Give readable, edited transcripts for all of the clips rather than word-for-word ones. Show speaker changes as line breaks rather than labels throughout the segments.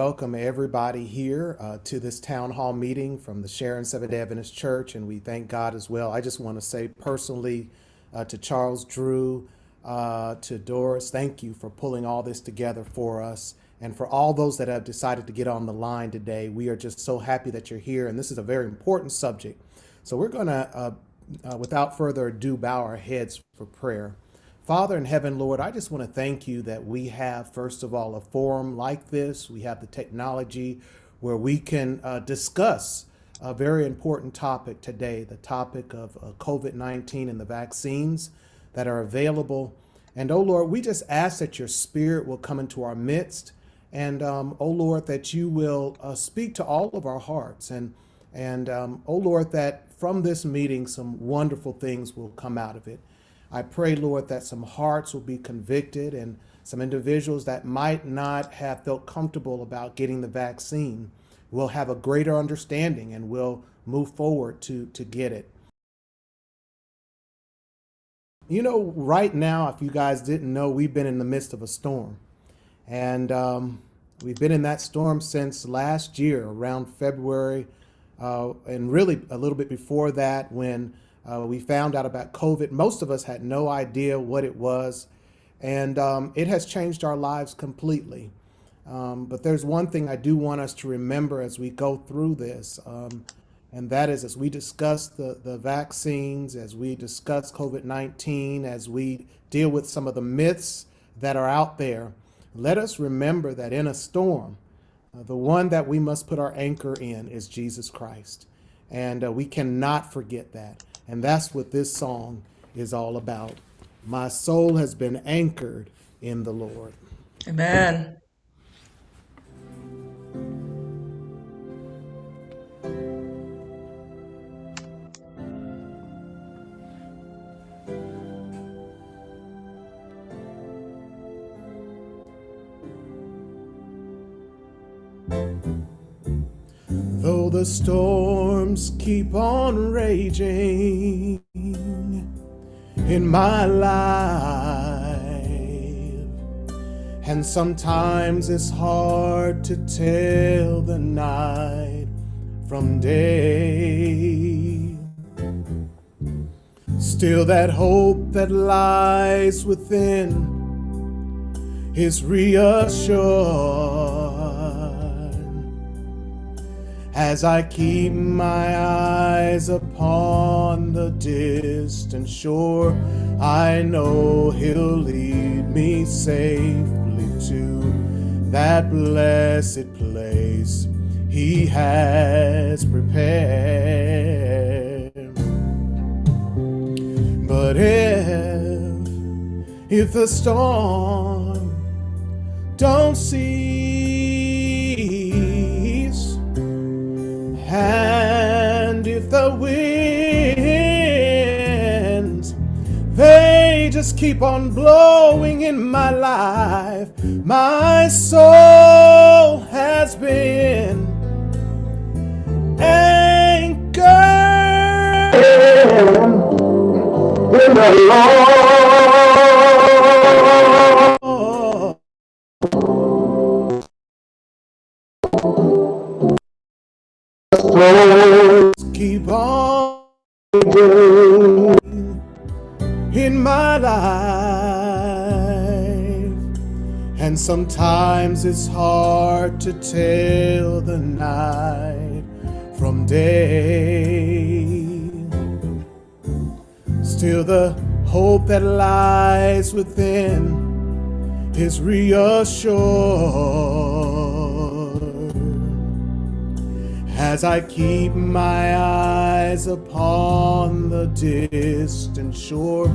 welcome everybody here to this town hall meeting from the Sharon SDA Adventist Church, and we thank God as well. I just want to say personally to Charles Drew, to Doris, thank you for pulling all this together for us, and for all those that have decided to get on the line today. We are just so happy that you're here, and this is a very important subject. So we're going to, without further ado, bow our heads for prayer. Father in heaven, Lord, I just want to thank you that we have, first of all, a forum like this. We have the technology where we can discuss a very important topic today, the topic of COVID-19 and the vaccines that are available. And, oh, Lord, we just ask that your spirit will come into our midst. And, oh, Lord, that you will speak to all of our hearts. And oh, Lord, that from this meeting, some wonderful things will come out of it. I pray, Lord, that some hearts will be convicted and some individuals that might not have felt comfortable about getting the vaccine will have a greater understanding and will move forward to get it. You know, right now, if you guys didn't know, we've been in the midst of a storm. And we've been in that storm since last year, around February, and really a little bit before that when we found out about COVID. Most of us had no idea what it was, and it has changed our lives completely. But there's one thing I do want us to remember as we go through this, and that is as we discuss the vaccines, as we discuss COVID-19, as we deal with some of the myths that are out there, let us remember that in a storm, the one that we must put our anchor in is Jesus Christ. And we cannot forget that. And that's what this song is all about. My soul has been anchored in the Lord.
Amen.
Though the storms keep on raging in my life, and sometimes it's hard to tell the night from day, still that hope that lies within is reassured as I keep my eyes upon the distant shore. I know he'll lead me safely to that blessed place he has prepared. But if the storm don't cease, and if the winds, they just keep on blowing in my life, my soul has been anchored in the Lord. Keep on in my life, and sometimes it's hard to tell the night from day. Still the hope that lies within is reassured as I keep my eyes upon the distant shore.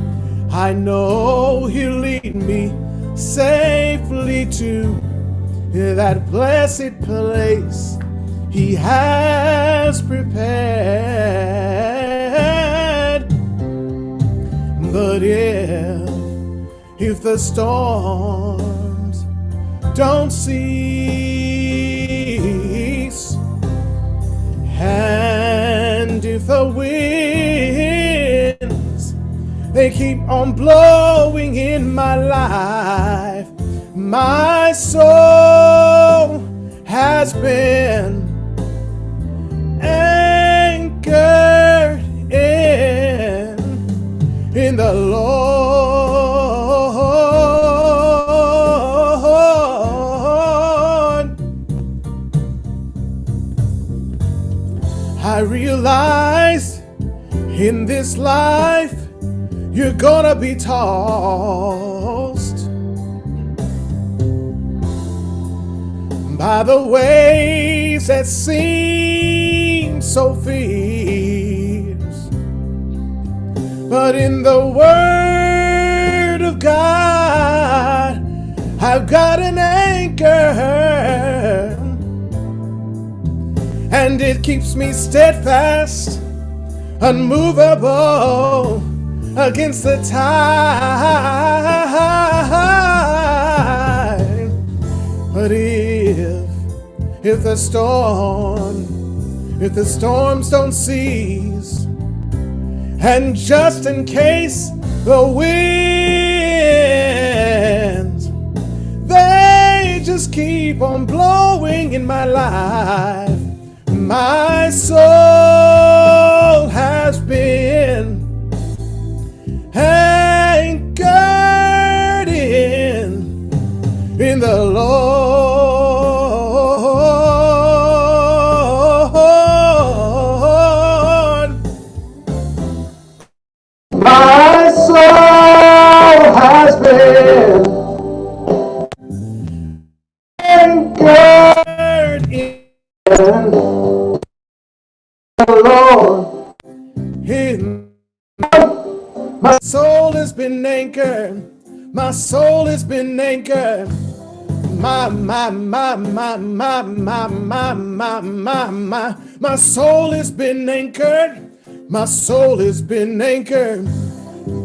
I know he'll lead me safely to that blessed place he has prepared. But if the storms don't cease, and if the winds, they keep on blowing in my life, my soul has has been anchored in the Lord. I realize in this life you're gonna be tossed by the waves that seem so fierce. But in the Word of God, I've got an anchor, and it keeps me steadfast, unmovable against the tide. But if the storms don't cease, and just in case the winds, they just keep on blowing in my life, my soul has been anchored in the Lord. My soul has been anchored in the Lord. My soul has been anchored. My soul has been anchored. My soul has been anchored. My soul has been anchored.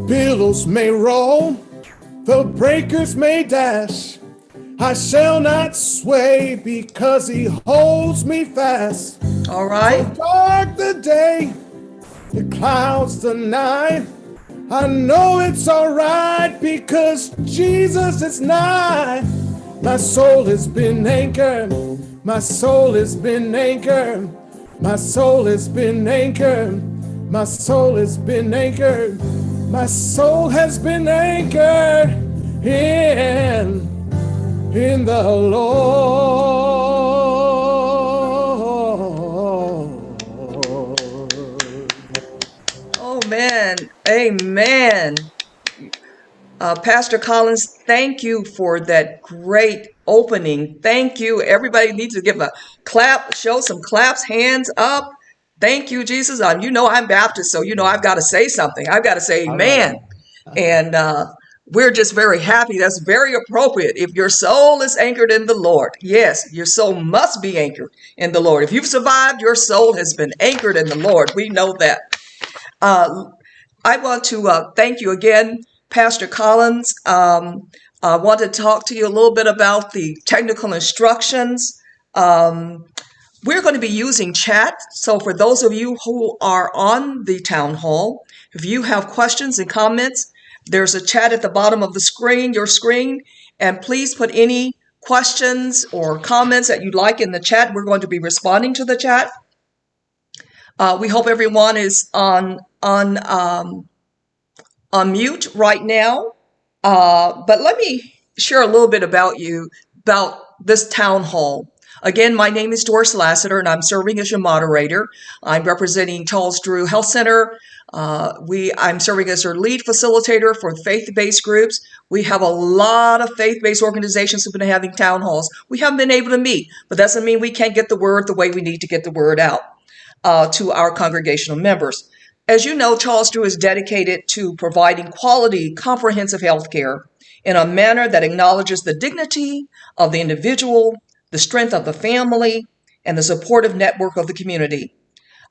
Billows may roll, the breakers may dash. I shall not sway because he holds me fast.
All right.
So dark the day, the clouds the night, I know it's all right because Jesus is nigh. My soul has been anchored. My soul has been anchored. My soul has been anchored. My soul has been anchored. My soul has been anchored in the Lord.
Oh, man. Amen. Pastor Collins, thank you for that great opening. Thank you. Everybody needs to give a clap, show some claps, hands up. Thank you, Jesus. You know I'm Baptist, so you know I've got to say something. I've got to say amen. And we're just very happy. That's very appropriate. If your soul is anchored in the Lord, yes, your soul must be anchored in the Lord. If you've survived, your soul has been anchored in the Lord. We know that. I want to thank you again, Pastor Collins. I want to talk to you a little bit about the technical instructions. We're going to be using chat. So for those of you who are on the town hall, if you have questions and comments, there's a chat at the bottom of the screen, your screen, and please put any questions or comments that you'd like in the chat. We're going to be responding to the chat. We hope everyone is on mute right now. But let me share a little bit about this town hall. Again, my name is Doris Lassiter, and I'm serving as your moderator. I'm representing Charles Drew Health Center. I'm serving as your lead facilitator for faith-based groups. We have a lot of faith-based organizations who've been having town halls. We haven't been able to meet, but that doesn't mean we can't get the word the way we need to get the word out to our congregational members. As you know, Charles Drew is dedicated to providing quality, comprehensive health care in a manner that acknowledges the dignity of the individual, the strength of the family, and the supportive network of the community.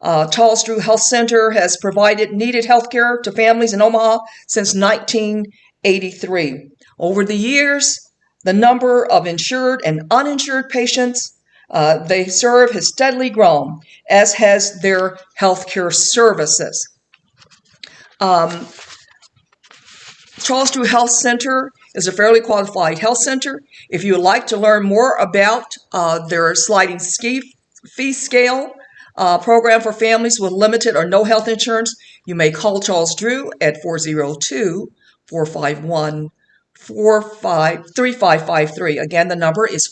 Charles Drew Health Center has provided needed health care to families in Omaha since 1983. Over the years, the number of insured and uninsured patients they serve has steadily grown, as has their healthcare services. Charles Drew Health Center is a fairly qualified health center. If you would like to learn more about their sliding fee scale program for families with limited or no health insurance, you may call Charles Drew at 402-451-3553. Again, the number is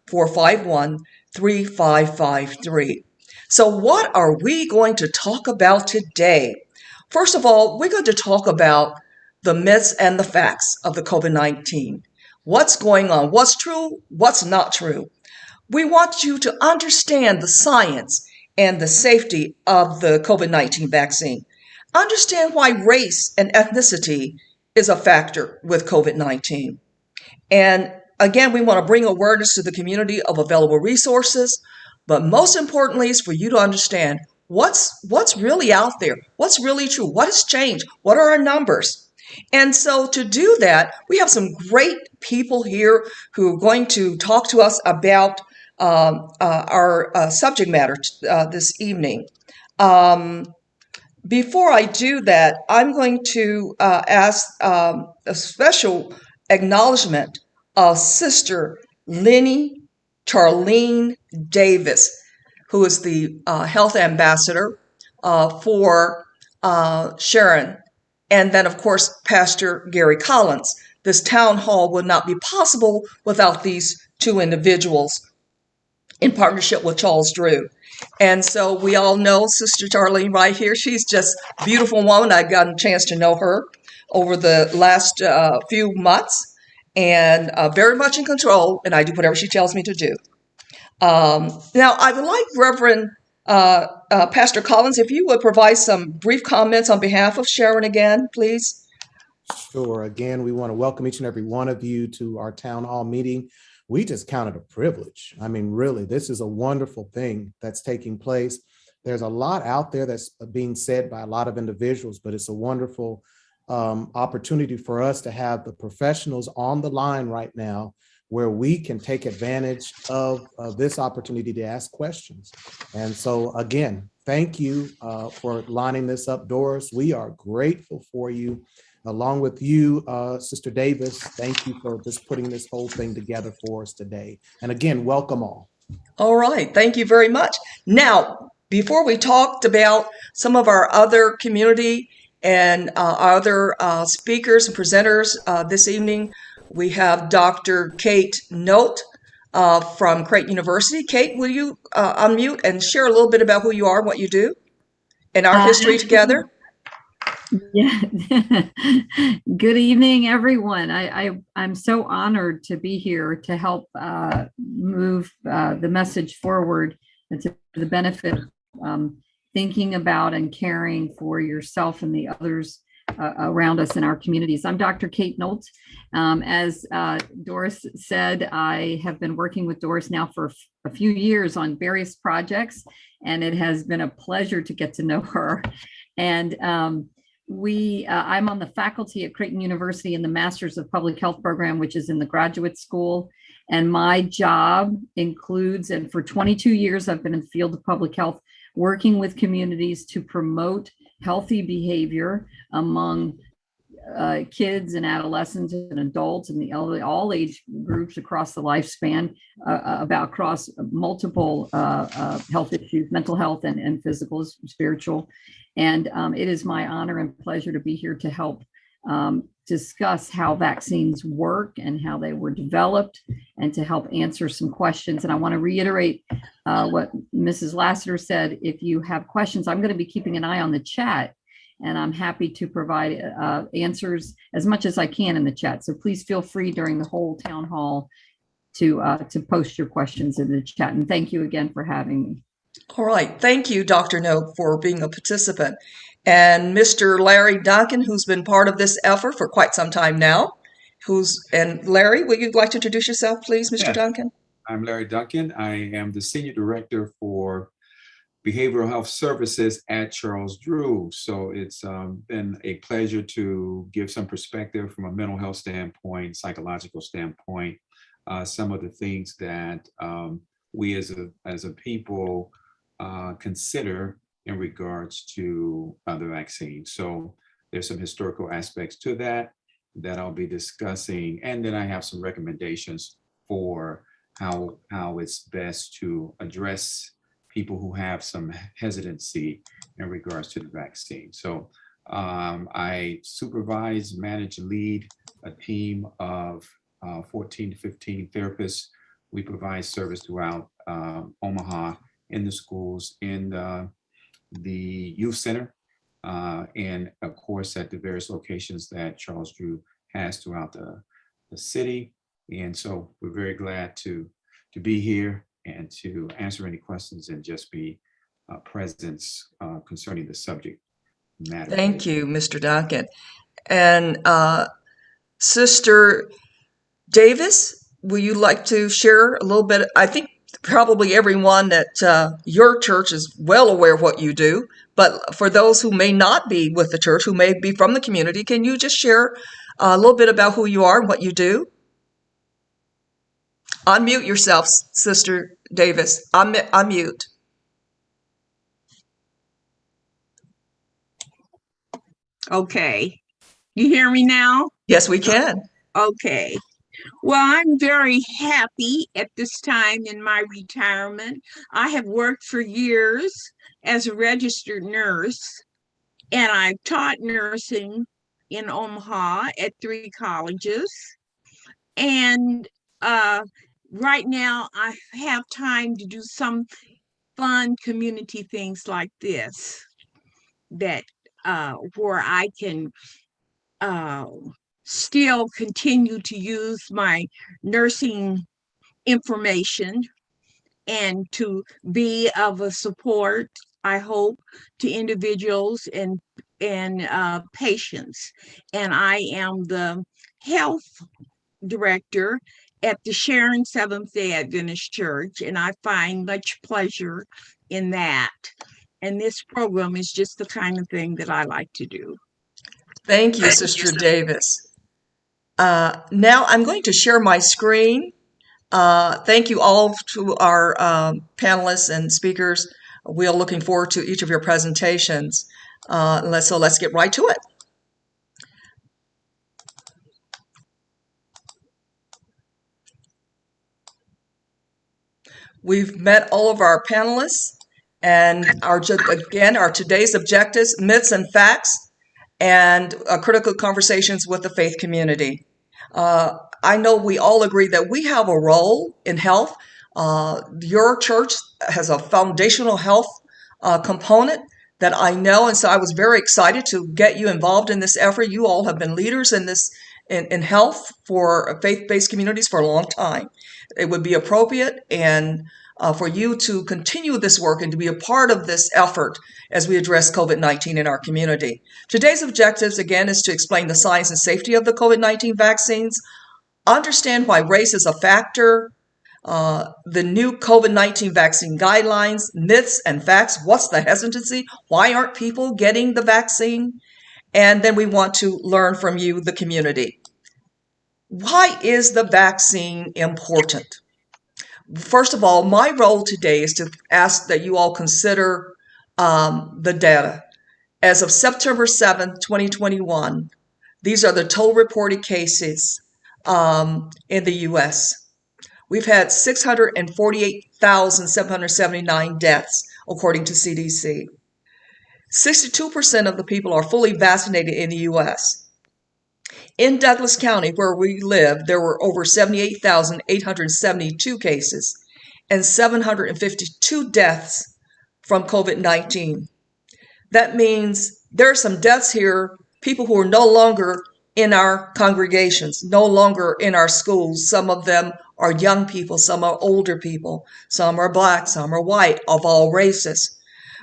402-451-3553. So what are we going to talk about today? First of all, we're going to talk about the myths and the facts of the COVID-19. What's going on? What's true? What's not true? We want you to understand the science and the safety of the COVID-19 vaccine. Understand why race and ethnicity is a factor with COVID-19. And again, we want to bring awareness to the community of available resources, but most importantly is for you to understand what's really out there, what's really true, what has changed, what are our numbers. And so to do that, we have some great people here who are going to talk to us about our subject matter this evening. Before I do that, I'm going to ask a special acknowledgement of Sister Lenny Charlene Davis, who is the health ambassador for Sharon. And then, of course, Pastor Gary Collins. This town hall would not be possible without these two individuals in partnership with Charles Drew. And so we all know Sister Charlene right here. She's just a beautiful woman. I've gotten a chance to know her over the last few months, and very much in control, and I do whatever she tells me to do. Now, I would like Reverend Pastor Collins, if you would provide some brief comments on behalf of Sharon again, please.
Sure. Again, we want to welcome each and every one of you to our town hall meeting. We just count it a privilege. I mean, really, this is a wonderful thing that's taking place. There's a lot out there that's being said by a lot of individuals, but it's a wonderful opportunity for us to have the professionals on the line right now where we can take advantage of this opportunity to ask questions. And so again, thank you for lining this up, Doris. We are grateful for you. Along with you, Sister Davis, thank you for just putting this whole thing together for us today. And again, welcome all.
All right, thank you very much. Now, before we talked about some of our other community and other speakers and presenters this evening, we have Dr. Kate Note from Creighton University. Kate, will you unmute and share a little bit about who you are and what you do and our history together?
Yeah. Good evening, everyone. I'm so honored to be here to help move the message forward and to the benefit of thinking about and caring for yourself and the others around us in our communities. I'm Dr. Kate Nolt. As Doris said, I have been working with Doris now for a few years on various projects, and it has been a pleasure to get to know her. And I'm on the faculty at Creighton University in the Masters of Public Health program, which is in the graduate school. And my job includes, and for 22 years, I've been in the field of public health, working with communities to promote healthy behavior among kids and adolescents and adults and the elderly, all age groups across the lifespan, across multiple health issues, mental health and physical, spiritual. And it is my honor and pleasure to be here to help discuss how vaccines work and how they were developed, and to help answer some questions. And I want to reiterate what Mrs. Lassiter said. If you have questions, I'm going to be keeping an eye on the chat, and I'm happy to provide answers as much as I can in the chat. So please feel free during the whole town hall to post your questions in the chat. And thank you again for having me.
All right. Thank you, Dr. Noak, for being a participant. And Mr. Larry Duncan, who's been part of this effort for quite some time now. And Larry, would you like to introduce yourself, please, Mr.
Yes.
Duncan?
I'm Larry Duncan. I am the Senior Director for Behavioral Health Services at Charles Drew. So it's been a pleasure to give some perspective from a mental health standpoint, psychological standpoint, some of the things that we as a people consider in regards to the vaccine. So there's some historical aspects to that. that I'll be discussing. And then I have some recommendations for how it's best to address people who have some hesitancy in regards to the vaccine. So I supervise, manage, and lead a team of 14 to 15 therapists. We provide service throughout Omaha, in the schools, in the youth center, and of course at the various locations that Charles Drew has throughout the city. And so we're very glad to be here and to answer any questions and just be present concerning the subject matter.
Thank you, Mr. Duncan. And Sister Davis, will you like to share a little bit? I think probably everyone at your church is well aware of what you do, but for those who may not be with the church, who may be from the community, can you just share a little bit about who you are and what you do? Unmute yourself, Sister Davis. Unmute.
Okay. You hear me now?
Yes, we can.
Okay. Well, I'm very happy at this time in my retirement. I have worked for years as a registered nurse, and I've taught nursing in Omaha at 3 colleges. And right now, I have time to do some fun community things like this, that where I can still continue to use my nursing information and to be of a support, I hope, to individuals and patients. And I am the health director at the Sharon Seventh-day Adventist Church, and I find much pleasure in that. And this program is just the kind of thing that I like to do.
Thank you, Sister Davis. Now I'm going to share my screen. Thank you all to our panelists and speakers. We are looking forward to each of your presentations. So let's get right to it. We've met all of our panelists, and our today's objectives: myths and facts, and critical conversations with the faith community. I know we all agree that we have a role in health. Your church has a foundational health component that I know, and so I was very excited to get you involved in this effort. You all have been leaders in this in health for faith-based communities for a long time. It would be appropriate and for you to continue this work and to be a part of this effort as we address COVID-19 in our community. Today's objectives, again, is to explain the science and safety of the COVID-19 vaccines, understand why race is a factor, the new COVID-19 vaccine guidelines, myths and facts. What's the hesitancy? Why aren't people getting the vaccine? And then we want to learn from you, the community. Why is the vaccine important? First of all, my role today is to ask that you all consider the data. As of September 7th, 2021, these are the total reported cases in the U.S. We've had 648,779 deaths, according to CDC. 62% of the people are fully vaccinated in the U.S. In Douglas County, where we live, there were over 78,872 cases and 752 deaths from COVID-19. That means there are some deaths here, people who are no longer in our congregations, no longer in our schools. Some of them are young people, some are older people, some are Black, some are white, of all races.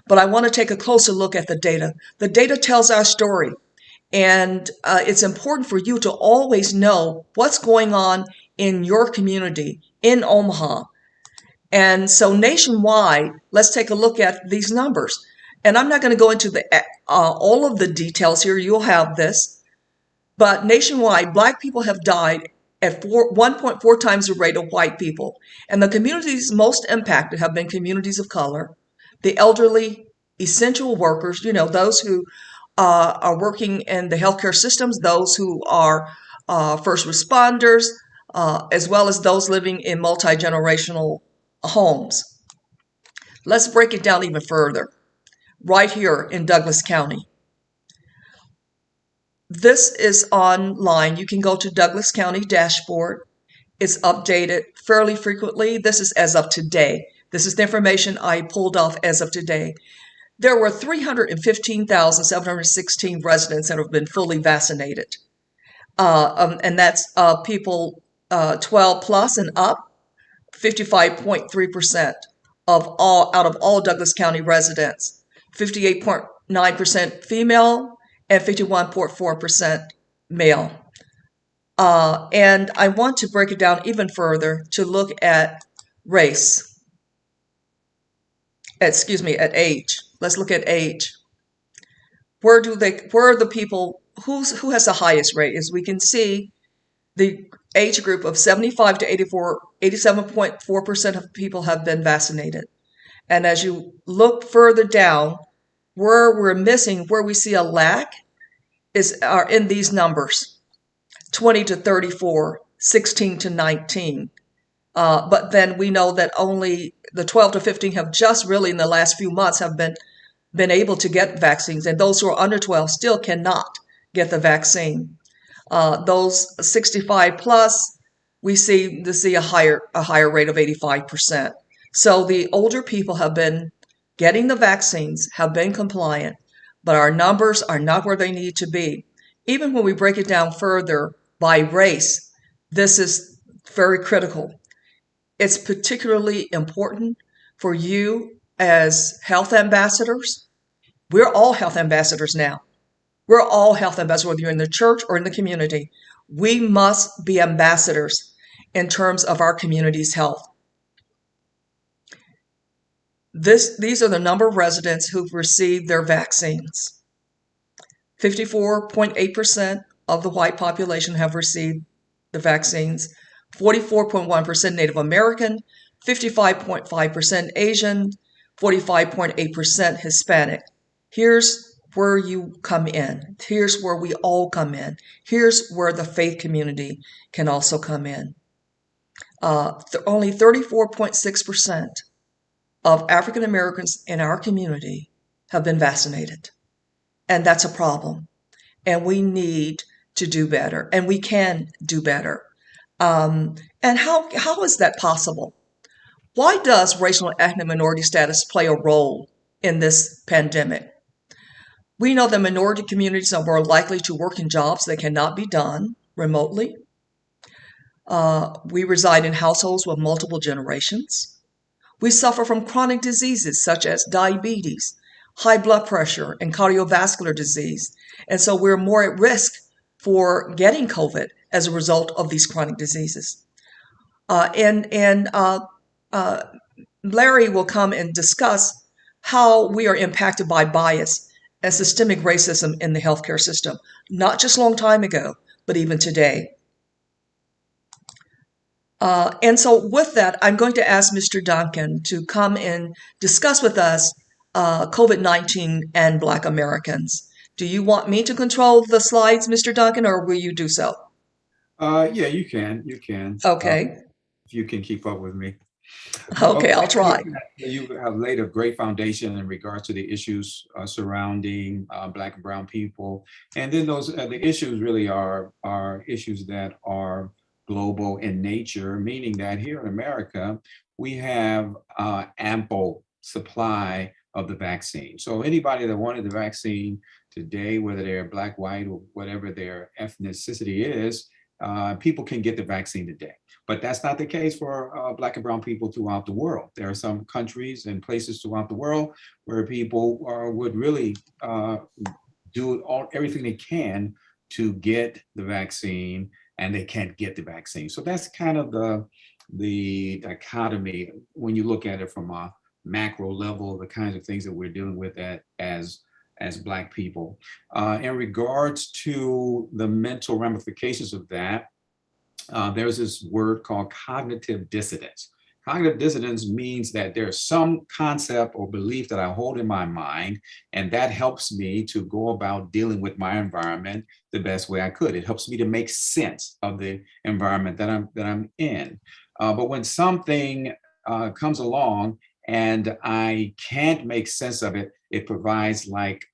But I want to take a closer look at the data. The data tells our story. And it's important for you to always know what's going on in your community, in Omaha. And so nationwide, let's take a look at these numbers. And I'm not going to go into all of the details here. You'll have this. But nationwide, Black people have died at 1.4 times the rate of white people. And the communities most impacted have been communities of color, the elderly, essential workers, those who are working in the healthcare systems, those who are first responders, as well as those living in multi-generational homes. Let's break it down even further. Right here in Douglas County. This is online. You can go to Douglas County dashboard. It's updated fairly frequently. This is as of today. This is the information I pulled off as of today. There were 315,716 residents that have been fully vaccinated. And that's people 12 plus and up, 55.3% of all out of all Douglas County residents, 58.9% female, and 51.4% male. And I want to break it down even further to look at race. At age. Let's look at age. Where are the people, who has the highest rate? As we can see, the age group of 75 to 84, 87.4% of people have been vaccinated. And as you look further down, where we're missing, where we see a lack, are in these numbers: 20 to 34, 16 to 19. But then we know that only the 12 to 15 have just really in the last few months have been able to get vaccines, and those who are under 12 still cannot get the vaccine. Those 65 plus, we see a higher rate of 85%. So the older people have been getting the vaccines, have been compliant, but our numbers are not where they need to be. Even when we break it down further by race, this is very critical. It's particularly important for you as health ambassadors. We're all health ambassadors now. We're all health ambassadors, whether you're in the church or in the community. We must be ambassadors in terms of our community's health. These are the number of residents who've received their vaccines. 54.8% of the white population have received the vaccines, 44.1% Native American, 55.5% Asian, 45.8% Hispanic. Here's where you come in. Here's where we all come in. Here's where the faith community can also come in. Only 34.6% of African Americans in our community have been vaccinated. And that's a problem. And we need to do better. And we can do better. And how is that possible? Why does racial and ethnic minority status play a role in this pandemic? We know that minority communities are more likely to work in jobs that cannot be done remotely. We reside in households with multiple generations. We suffer from chronic diseases such as diabetes, high blood pressure, and cardiovascular disease. And so we're more at risk for getting COVID as a result of these chronic diseases. Larry will come and discuss how we are impacted by bias and systemic racism in the healthcare system, not just a long time ago, but even today. And so with that, I'm going to ask Mr. Duncan to come and discuss with us COVID-19 and Black Americans. Do you want me to control the slides, Mr. Duncan, or will you do so?
Yeah, you can.
Okay.
If you can keep up with me.
Okay, I'll try.
You have laid a great foundation in regards to the issues surrounding Black and Brown people. And then those the issues really are issues that are global in nature, meaning that here in America, we have ample supply of the vaccine. So anybody that wanted the vaccine today, whether they're Black, white, or whatever their ethnicity is, people can get the vaccine today. But that's not the case for Black and Brown people throughout the world. There are some countries and places throughout the world where people would really do everything they can to get the vaccine, and they can't get the vaccine. So that's kind of the dichotomy when you look at it from a macro level, the kinds of things that we're dealing with as Black people. In regards to the mental ramifications of that, there's this word called cognitive dissonance. Cognitive dissonance means that there's some concept or belief that I hold in my mind, and that helps me to go about dealing with my environment the best way I could. It helps me to make sense of the environment that I'm in. But when something comes along and I can't make sense of it, it provides like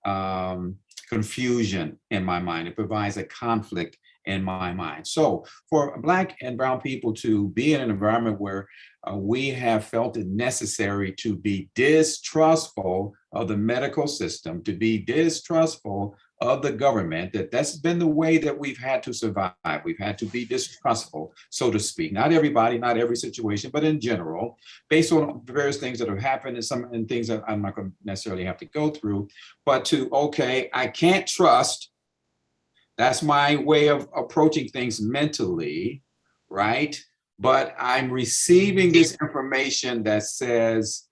confusion in my mind. It provides a conflict in my mind. So for Black and brown people to be in an environment where we have felt it necessary to be distrustful of the medical system, to be distrustful of the government, that's been the way that we've had to survive. We've had to be distrustful, so to speak. Not everybody, not every situation, but in general, based on various things that have happened and things that I'm not going to necessarily have to go through, but okay, I can't trust. That's my way of approaching things mentally, right? But I'm receiving this information that says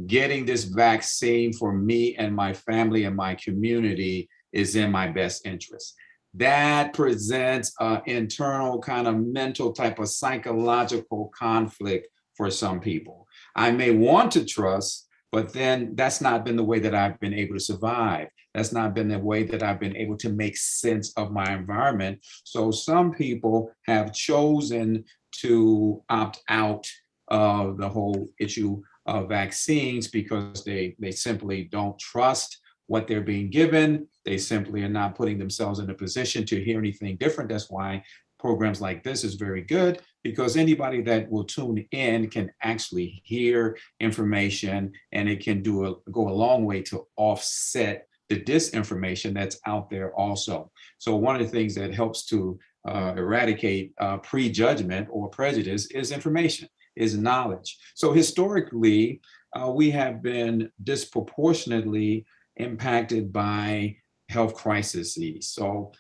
getting this vaccine for me and my family and my community is in my best interest. That presents an internal kind of mental type of psychological conflict for some people. I may want to trust, but then that's not been the way that I've been able to survive. That's not been the way that I've been able to make sense of my environment. So some people have chosen to opt out of the whole issue of vaccines because they simply don't trust what they're being given. They simply are not putting themselves in a position to hear anything different. That's why programs like this is very good, because anybody that will tune in can actually hear information, and it can go a long way to offset the disinformation that's out there also. So one of the things that helps to eradicate prejudgment or prejudice is information, is knowledge. So historically, we have been disproportionately impacted by health crises. So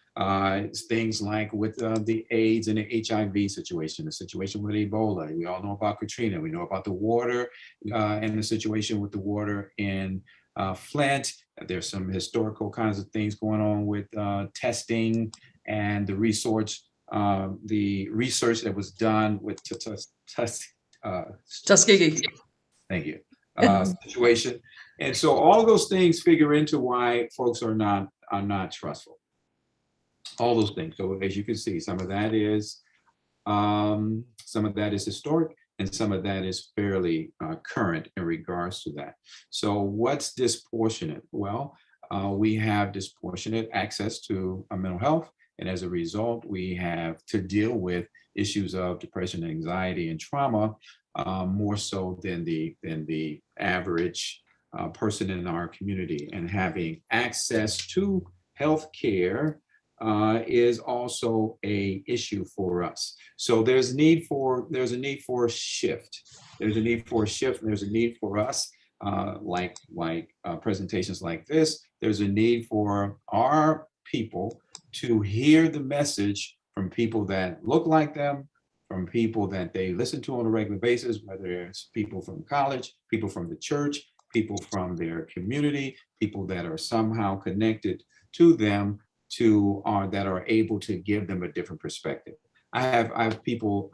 things like with the AIDS and the HIV situation, the situation with Ebola. We all know about Katrina. We know about the water and the situation with the water in Flint. There's some historical kinds of things going on with testing and the research that was done with
Tuskegee.
Thank you. Situation. And so all those things figure into why folks are not trustful. All those things. So as you can see, some of that is historic, and some of that is fairly current in regards to that. So what's disproportionate? Well, we have disproportionate access to mental health, and as a result, we have to deal with issues of depression, anxiety, and trauma more so than the average person in our community. And having access to health care is also a issue for us. So there's a need for a shift. There's a need for a shift, and there's a need for us, like presentations like this. There's a need for our people to hear the message from people that look like them, from people that they listen to on a regular basis, whether it's people from college, people from the church, people from their community, people that are somehow connected to them, that are able to give them a different perspective. I have people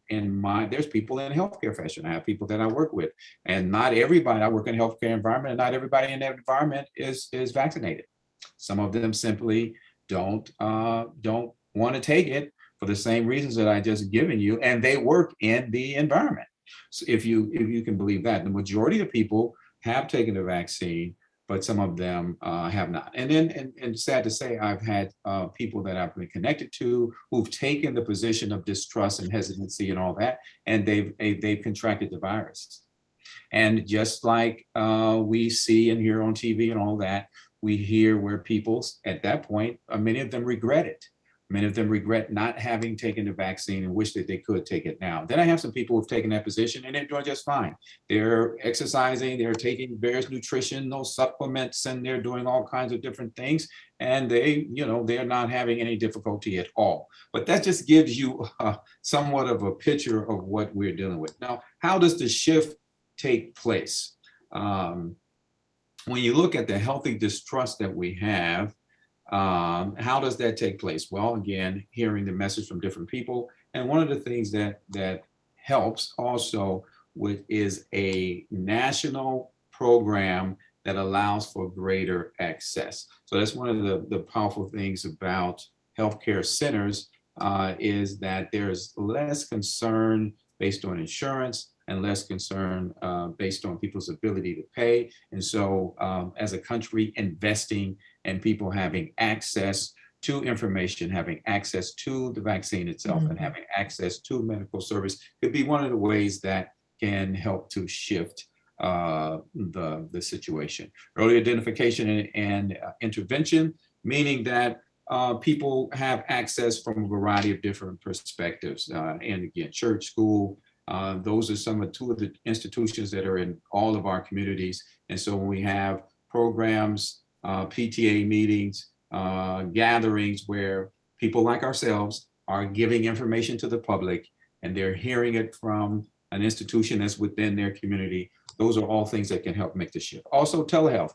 there's people in the healthcare profession. I have people that I work with, and not everybody, I work in a healthcare environment, and not everybody in that environment is vaccinated. Some of them simply don't want to take it for the same reasons that I just given you, and they work in the environment. So if you can believe that, the majority of people have taken the vaccine, but some of them have not. And sad to say, I've had people that I've been connected to who've taken the position of distrust and hesitancy and all that, and they've contracted the virus. And just like we see and hear on TV and all that, we hear where people at that point, many of them regret it. Many of them regret not having taken the vaccine and wish that they could take it now. Then I have some people who've taken that position and they're doing just fine. They're exercising, they're taking various nutritional supplements, and they're doing all kinds of different things. And they're not having any difficulty at all. But that just gives you somewhat of a picture of what we're dealing with. Now, how does the shift take place? When you look at the healthy distrust that we have, how does that take place? Well, again, hearing the message from different people. And one of the things that helps also which is a national program that allows for greater access. So that's one of the powerful things about healthcare centers, is that there's less concern based on insurance and less concern based on people's ability to pay. And so as a country, investing in people having access to information, having access to the vaccine itself, and having access to medical service could be one of the ways that can help to shift the situation. Early identification and intervention, meaning that people have access from a variety of different perspectives. And again, church, school, those are two of the institutions that are in all of our communities. And so when we have programs, PTA meetings, gatherings where people like ourselves are giving information to the public and they're hearing it from an institution that's within their community, those are all things that can help make the shift. Also telehealth.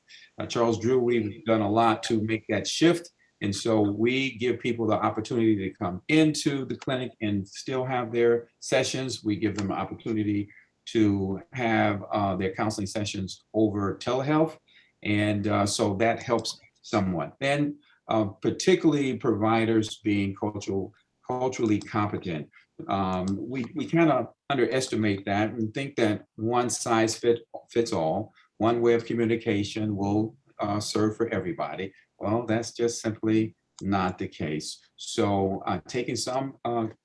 Charles Drew, we've done a lot to make that shift. And so we give people the opportunity to come into the clinic and still have their sessions. We give them an opportunity to have their counseling sessions over telehealth. And so that helps somewhat. Then particularly providers being culturally competent. We kind of underestimate that and think that one size fits all. One way of communication will serve for everybody. Well, that's just simply not the case. So taking some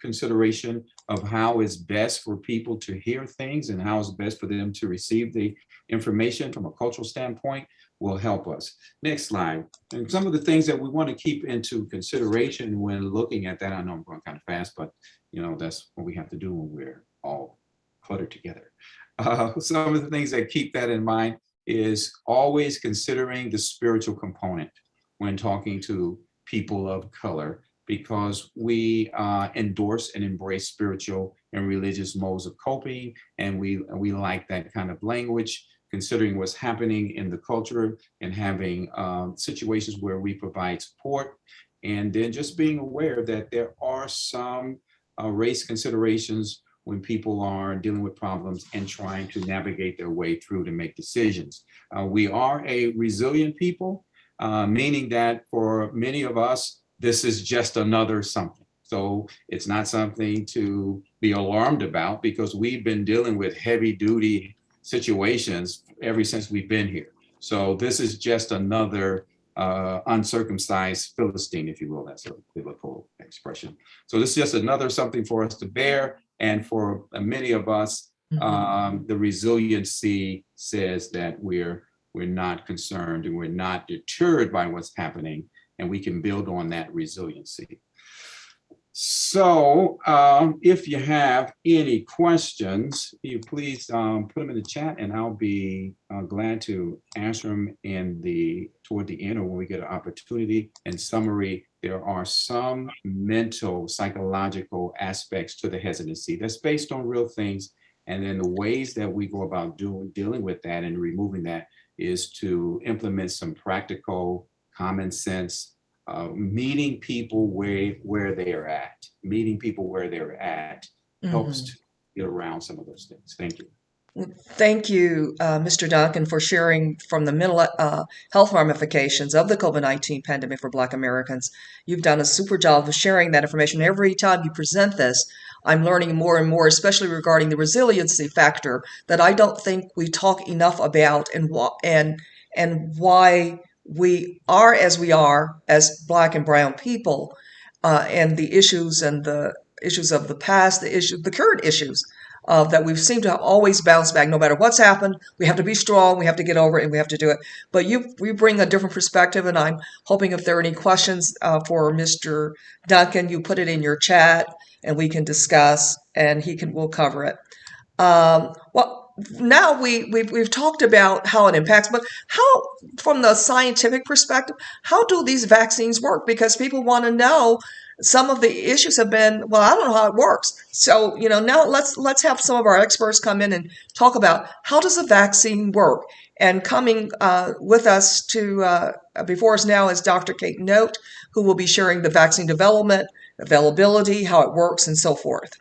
consideration of how is best for people to hear things and how is best for them to receive the information from a cultural standpoint will help us. Next slide. And some of the things that we want to keep into consideration when looking at that, I know I'm going kind of fast, but that's what we have to do when we're all cluttered together. Some of the things that keep that in mind is always considering the spiritual component when talking to people of color, because we endorse and embrace spiritual and religious modes of coping, and we like that kind of language, considering what's happening in the culture and having situations where we provide support, and then just being aware that there are some race considerations when people are dealing with problems and trying to navigate their way through to make decisions. We are a resilient people, meaning that for many of us, this is just another something. So it's not something to be alarmed about, because we've been dealing with heavy duty situations ever since we've been here. So this is just another uncircumcised Philistine, if you will. That's a biblical expression. So this is just another something for us to bear. And for many of us, the resiliency says that we're not concerned and we're not deterred by what's happening, and we can build on that resiliency. So if you have any questions, you please put them in the chat, and I'll be glad to answer them toward the end, or when we get an opportunity. In summary, there are some mental, psychological aspects to the hesitancy that's based on real things. And then the ways that we go about dealing with that and removing that is to implement some practical common sense, meeting people where they are at. Meeting people where they're at helps to get around some of those things. Thank you.
Thank you, Mr. Duncan, for sharing from the mental health ramifications of the COVID-19 pandemic for Black Americans. You've done a super job of sharing that information. Every time you present this, I'm learning more and more, especially regarding the resiliency factor that I don't think we talk enough about, and why we are as we are as Black and brown people, and the issues of the past, the current issues that we've seemed to always bounce back. No matter what's happened, we have to be strong, we have to get over it, and we have to do it. But you bring a different perspective, and I'm hoping if there are any questions for Mr. Duncan, you put it in your chat and we can discuss, and we'll cover it. Well, now we've talked about how it impacts, but how, from the scientific perspective, how do these vaccines work? Because people want to know. Some of the issues have been, well, I don't know how it works. So, now let's have some of our experts come in and talk about how does a vaccine work. And coming with us before us now is Dr. Kate Note, who will be sharing the vaccine development, availability, how it works, and so forth.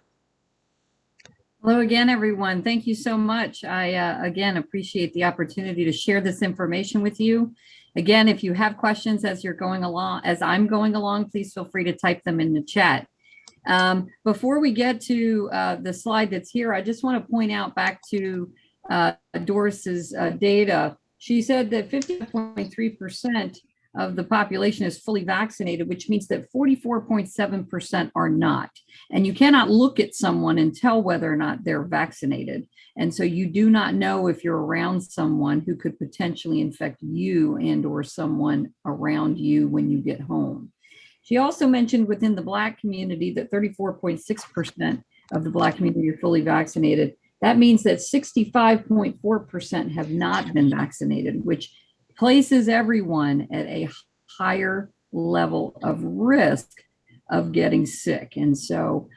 Hello again, everyone. Thank you so much. I, again, appreciate the opportunity to share this information with you. Again, if you have questions as you're going along, as I'm going along, please feel free to type them in the chat. Before we get to the slide that's here, I just want to point out back to Doris's data. She said that 50.3% of the population is fully vaccinated, which means that 44.7% are not. And you cannot look at someone and tell whether or not they're vaccinated. And so you do not know if you're around someone who could potentially infect you and or someone around you when you get home. She also mentioned within the Black community that 34.6% of the Black community are fully vaccinated. That means that 65.4% have not been vaccinated, which places everyone at a higher level of risk of getting sick. And so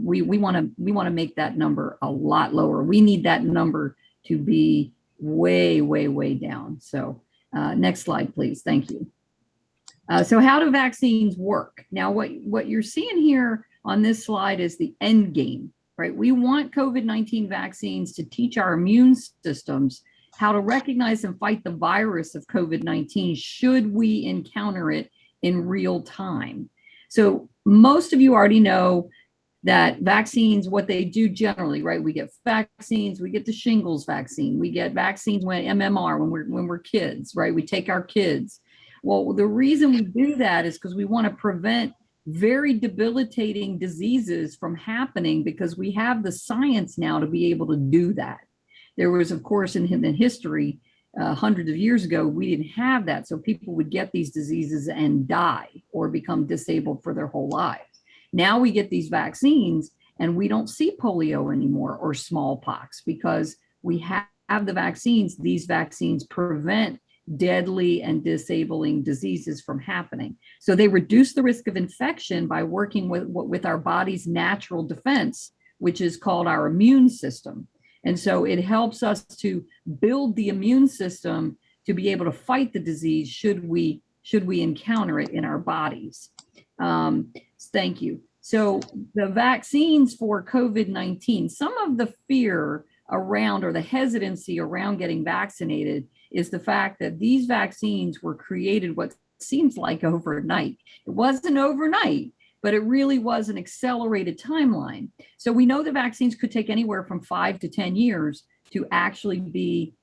we want to make that number a lot lower. We need that number to be way, way, way down. So next slide, please. Thank you. So how do vaccines work? Now, what you're seeing here on this slide is the end game, right? We want COVID-19 vaccines to teach our immune systems how to recognize and fight the virus of COVID-19 should we encounter it in real time. So most of you already know that vaccines, what they do generally, right? We get vaccines, we get the shingles vaccine, we get vaccines when MMR when we're kids, right? We take our kids. Well, the reason we do that is because we want to prevent very debilitating diseases from happening, because we have the science now to be able to do that. There was, of course, in history, hundreds of years ago, we didn't have that. So people would get these diseases and die or become disabled for their whole lives. Now we get these vaccines and we don't see polio anymore or smallpox because we have the vaccines. These vaccines prevent deadly and disabling diseases from happening. So they reduce the risk of infection by working with our body's natural defense, which is called our immune system. And so it helps us to build the immune system to be able to fight the disease should we encounter it in our bodies. Thank you. So the vaccines for COVID-19, some of the fear around or the hesitancy around getting vaccinated is the fact that these vaccines were created what seems like overnight. It wasn't overnight, but it really was an accelerated timeline. So we know the vaccines could take anywhere from 5 to 10 years to actually be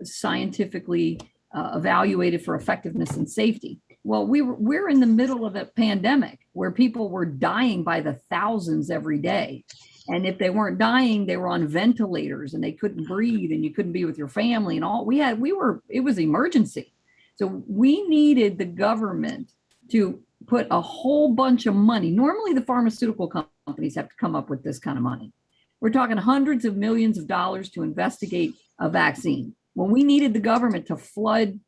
scientifically evaluated for effectiveness and safety. Well, we're in the middle of a pandemic where people were dying by the thousands every day. And if they weren't dying, they were on ventilators and they couldn't breathe and you couldn't be with your family and all. It was emergency. So we needed the government to put a whole bunch of money. Normally the pharmaceutical companies have to come up with this kind of money. We're talking hundreds of millions of dollars to investigate a vaccine. When we needed the government to flood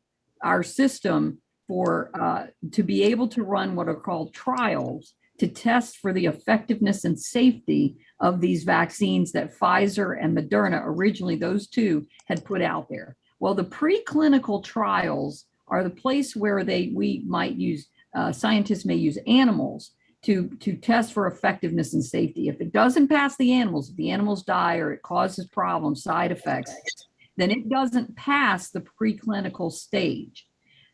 our system to be able to run what are called trials to test for the effectiveness and safety of these vaccines that Pfizer and Moderna, originally those two, had put out there. Well, the preclinical trials are the place where we might use, scientists may use animals to test for effectiveness and safety. If it doesn't pass the animals, if the animals die or it causes problems, side effects, then it doesn't pass the preclinical stage.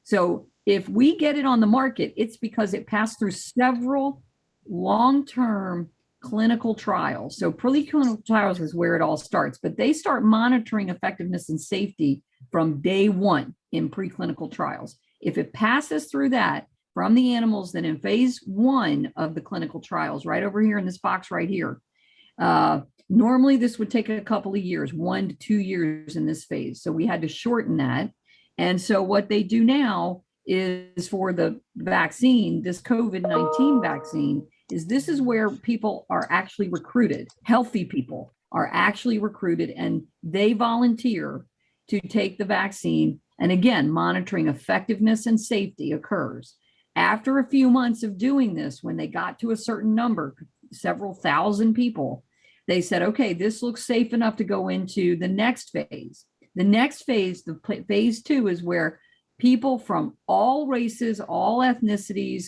So if we get it on the market, it's because it passed through several long-term clinical trials. So preclinical trials is where it all starts, but they start monitoring effectiveness and safety from day one in preclinical trials. If it passes through that from the animals, then in phase 1 of the clinical trials, right over here in this box right here, normally this would take a couple of years, 1 to 2 years in this phase. So we had to shorten that. And so what they do now is for the vaccine, this COVID-19 vaccine, this is where people are actually recruited. Healthy people are actually recruited and they volunteer to take the vaccine. And again, monitoring effectiveness and safety occurs. After a few months of doing this, when they got to a certain number, several thousand people, they said, okay, this looks safe enough to go into the next phase. The next phase, phase 2, is where people from all races, all ethnicities,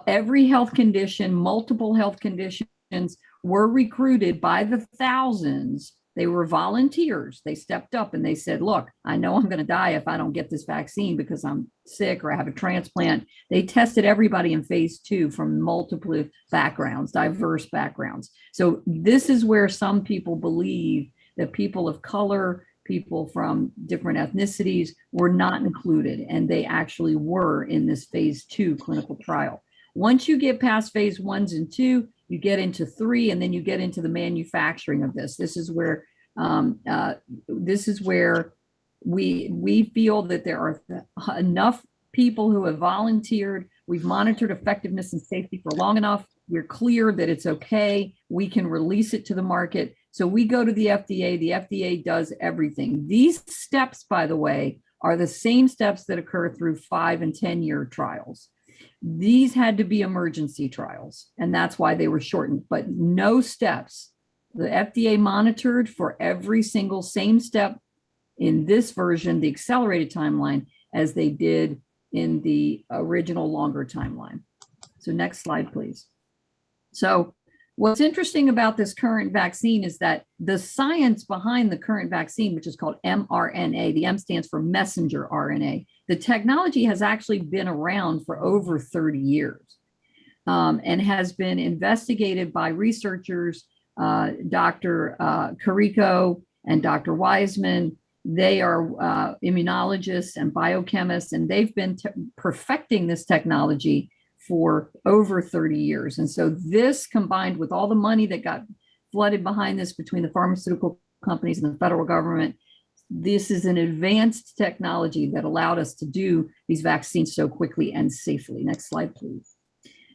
every health condition, multiple health conditions were recruited by the thousands. They were volunteers. They stepped up and they said, look, I know I'm going to die if I don't get this vaccine because I'm sick or I have a transplant. They tested everybody in phase 2 from multiple backgrounds, diverse backgrounds. So this is where some people believe that people of color, people from different ethnicities were not included, and they actually were in this phase 2 clinical trial. Once you get past phase 1s and 2, you get into 3, and then you get into the manufacturing of this. This is where we feel that there are enough people who have volunteered. We've monitored effectiveness and safety for long enough. We're clear that it's okay. We can release it to the market. So we go to the FDA. The FDA does everything. These steps, by the way, are the same steps that occur through 5 and 10-year trials. These had to be emergency trials, and that's why they were shortened, but no steps. The FDA monitored for every single same step in this version, the accelerated timeline, as they did in the original longer timeline. So next slide, please. So what's interesting about this current vaccine is that the science behind the current vaccine, which is called mRNA, the M stands for messenger RNA, the technology has actually been around for over 30 years and has been investigated by researchers, Dr. Carrico and Dr. Wiseman. They are immunologists and biochemists, and they've been perfecting this technology for over 30 years. And so this, combined with all the money that got flooded behind this between the pharmaceutical companies and the federal government, this is an advanced technology that allowed us to do these vaccines so quickly and safely. Next slide, please.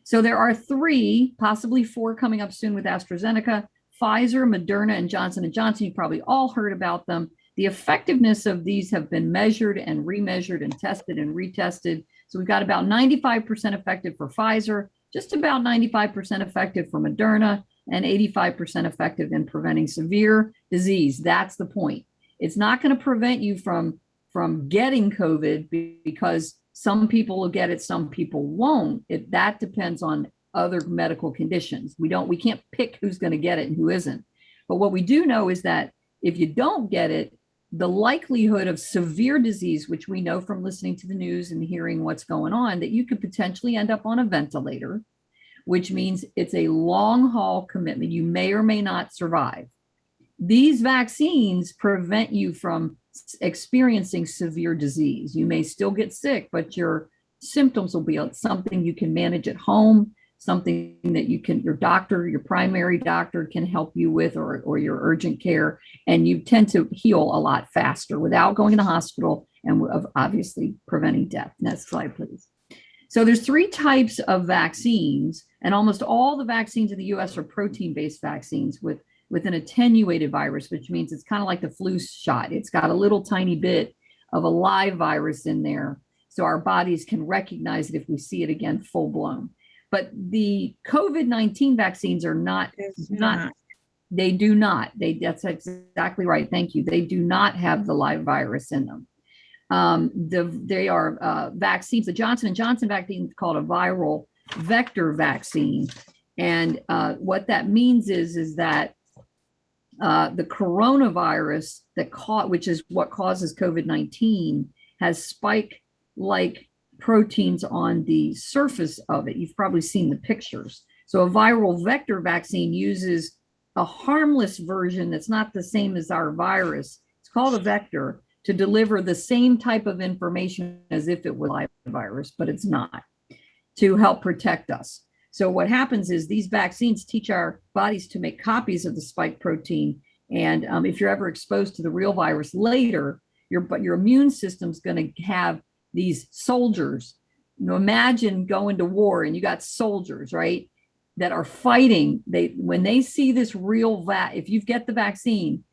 So there are 3, possibly 4 coming up soon with AstraZeneca, Pfizer, Moderna, and Johnson & Johnson. You probably all heard about them. The effectiveness of these have been measured and remeasured and tested and retested. So we've got about 95% effective for Pfizer, just about 95% effective for Moderna, and 85% effective in preventing severe disease. That's the point. It's not going to prevent you from getting COVID because some people will get it, some people won't. That depends on other medical conditions. We can't pick who's going to get it and who isn't. But what we do know is that if you don't get it, the likelihood of severe disease, which we know from listening to the news and hearing what's going on, that you could potentially end up on a ventilator, which means it's a long haul commitment. You may or may not survive. These vaccines prevent you from experiencing severe disease. You may still get sick, but your symptoms will be something you can manage at home, something that your doctor, your primary doctor can help you with, or your urgent care, and you tend to heal a lot faster without going to the hospital and obviously preventing death. Next slide, please. So there's 3 types of vaccines, and almost all the vaccines in the US are protein-based vaccines with an attenuated virus, which means it's kind of like the flu shot. It's got a little tiny bit of a live virus in there, so our bodies can recognize it if we see it again full blown. But the COVID-19 vaccines are not. They do not. That's exactly right. Thank you. They do not have the live virus in them. They are vaccines. The Johnson & Johnson vaccine is called a viral vector vaccine. And what that means is that the coronavirus which is what causes COVID-19, has spike-like proteins on the surface of it. You've probably seen the pictures. So a viral vector vaccine uses a harmless version that's not the same as our virus. It's called a vector, to deliver the same type of information as if it were a live virus, but it's not, to help protect us. So what happens is these vaccines teach our bodies to make copies of the spike protein. And if you're ever exposed to the real virus later, your immune system's going to have these soldiers. Imagine going to war and you got soldiers, right, that are fighting. When they see this real if you get the vaccine,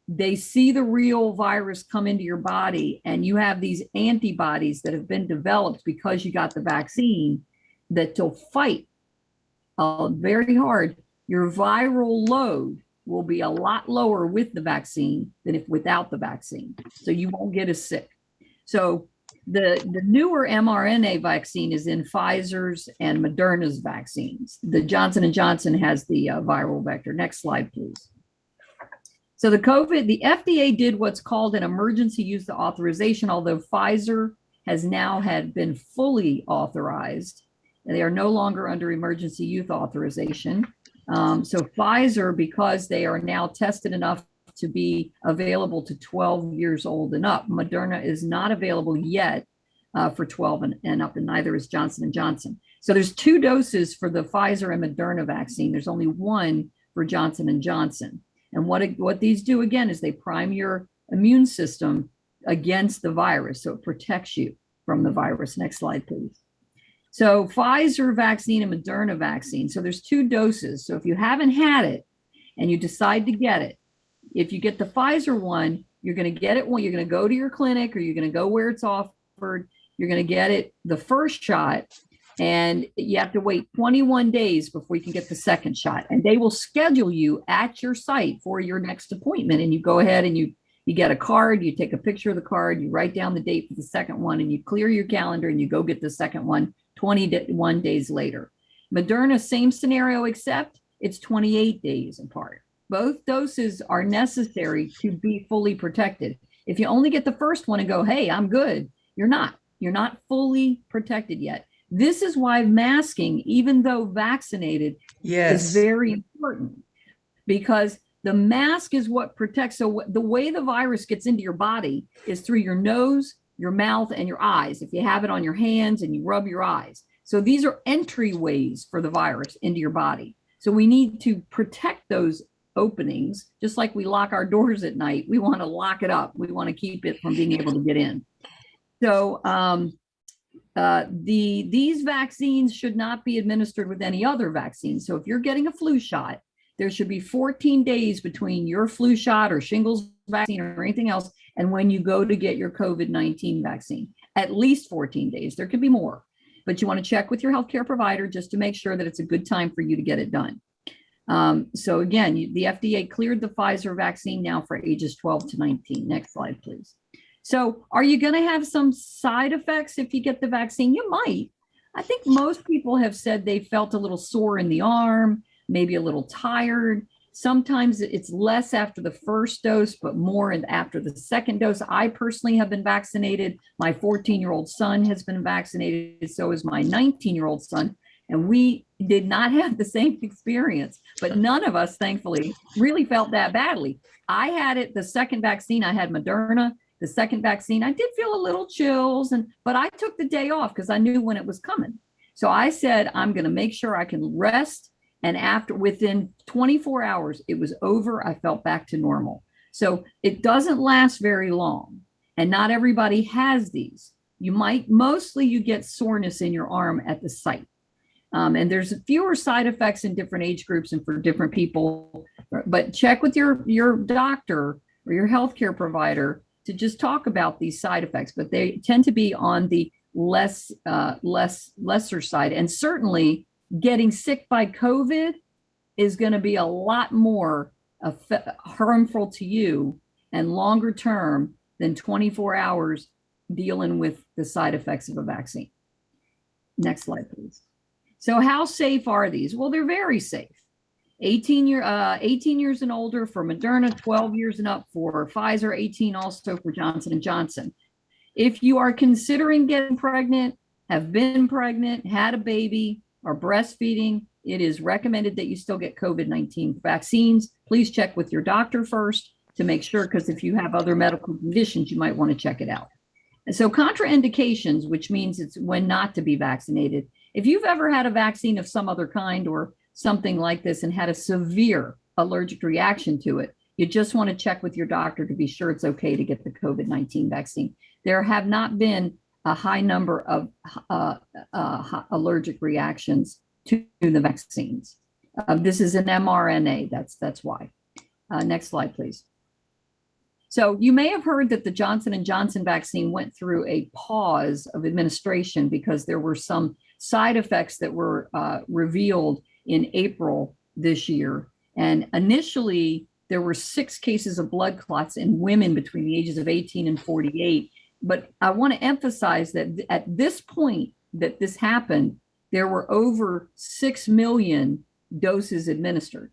they see the real virus come into your body, and you have these antibodies that have been developed because you got the vaccine that will fight very hard. Your viral load will be a lot lower with the vaccine than if without the vaccine. So you won't get as sick. So The newer mRNA vaccine is in Pfizer's and Moderna's vaccines. The Johnson & Johnson has the viral vector. Next slide, please. So the FDA did what's called an emergency use authorization, although Pfizer has now been fully authorized. They are no longer under emergency use authorization. So Pfizer, because they are now tested enough to be available to 12 years old and up. Moderna is not available yet for 12 and up, and neither is Johnson & Johnson. So there's 2 doses for the Pfizer and Moderna vaccine. There's only 1 for Johnson & Johnson. And what these do, again, is they prime your immune system against the virus. So it protects you from the virus. Next slide, please. So Pfizer vaccine and Moderna vaccine. So there's 2 doses. So if you haven't had it and you decide to get it, if you get the Pfizer one, you're going to get it when you're going to go to your clinic, or you're going to go where it's offered. You're going to get it the first shot, and you have to wait 21 days before you can get the second shot. And they will schedule you at your site for your next appointment. And you go ahead and you get a card, you take a picture of the card, you write down the date for the second one, and you clear your calendar and you go get the second one 21 days later. Moderna, same scenario, except it's 28 days apart. Both doses are necessary to be fully protected. If you only get the first one and go, hey, I'm good, you're not. You're not fully protected yet. This is why masking, even though vaccinated, is very important, because the mask is what protects. So the way the virus gets into your body is through your nose, your mouth, and your eyes. If you have it on your hands and you rub your eyes. So these are entryways for the virus into your body. So we need to protect those openings, just like we lock our doors at night. We want to lock it up. We want to keep it from being able to get in. So these vaccines should not be administered with any other vaccine. So if you're getting a flu shot, there should be 14 days between your flu shot or shingles vaccine or anything else and when you go to get your COVID-19 vaccine. At least 14 days. There could be more, but you want to check with your healthcare provider just to make sure that it's a good time for you to get it done. So again, the FDA cleared the Pfizer vaccine now for ages 12 to 19. Next slide, please. So are you going to have some side effects if you get the vaccine? You might. I think most people have said they felt a little sore in the arm, maybe a little tired. Sometimes it's less after the first dose, but more after the second dose. I personally have been vaccinated. My 14-year-old son has been vaccinated. So is my 19-year-old son. And we did not have the same experience, but none of us, thankfully, really felt that badly. I had it, the second vaccine, I had Moderna. The second vaccine, I did feel a little chills, but I took the day off because I knew when it was coming. So I said, I'm going to make sure I can rest. And within 24 hours, it was over. I felt back to normal. So it doesn't last very long. And not everybody has these. Mostly you get soreness in your arm at the site. And there's fewer side effects in different age groups and for different people, but check with your doctor or your healthcare provider to just talk about these side effects, but they tend to be on the lesser side. And certainly getting sick by COVID is going to be a lot more harmful to you and longer term than 24 hours dealing with the side effects of a vaccine. Next slide, please. So how safe are these? Well, they're very safe. 18 years and older for Moderna, 12 years and up for Pfizer, 18 also for Johnson & Johnson. If you are considering getting pregnant, have been pregnant, had a baby, or breastfeeding, it is recommended that you still get COVID-19 vaccines. Please check with your doctor first to make sure, because if you have other medical conditions, you might want to check it out. And so contraindications, which means it's when not to be vaccinated. If you've ever had a vaccine of some other kind or something like this and had a severe allergic reaction to it, you just want to check with your doctor to be sure it's okay to get the COVID-19 vaccine. There have not been a high number of allergic reactions to the vaccines. This is an mRNA, that's why. Next slide, please. So you may have heard that the Johnson & Johnson vaccine went through a pause of administration because there were some side effects that were revealed in April this year. And initially, there were 6 cases of blood clots in women between the ages of 18 and 48. But I want to emphasize that at this point that this happened, there were over 6 million doses administered,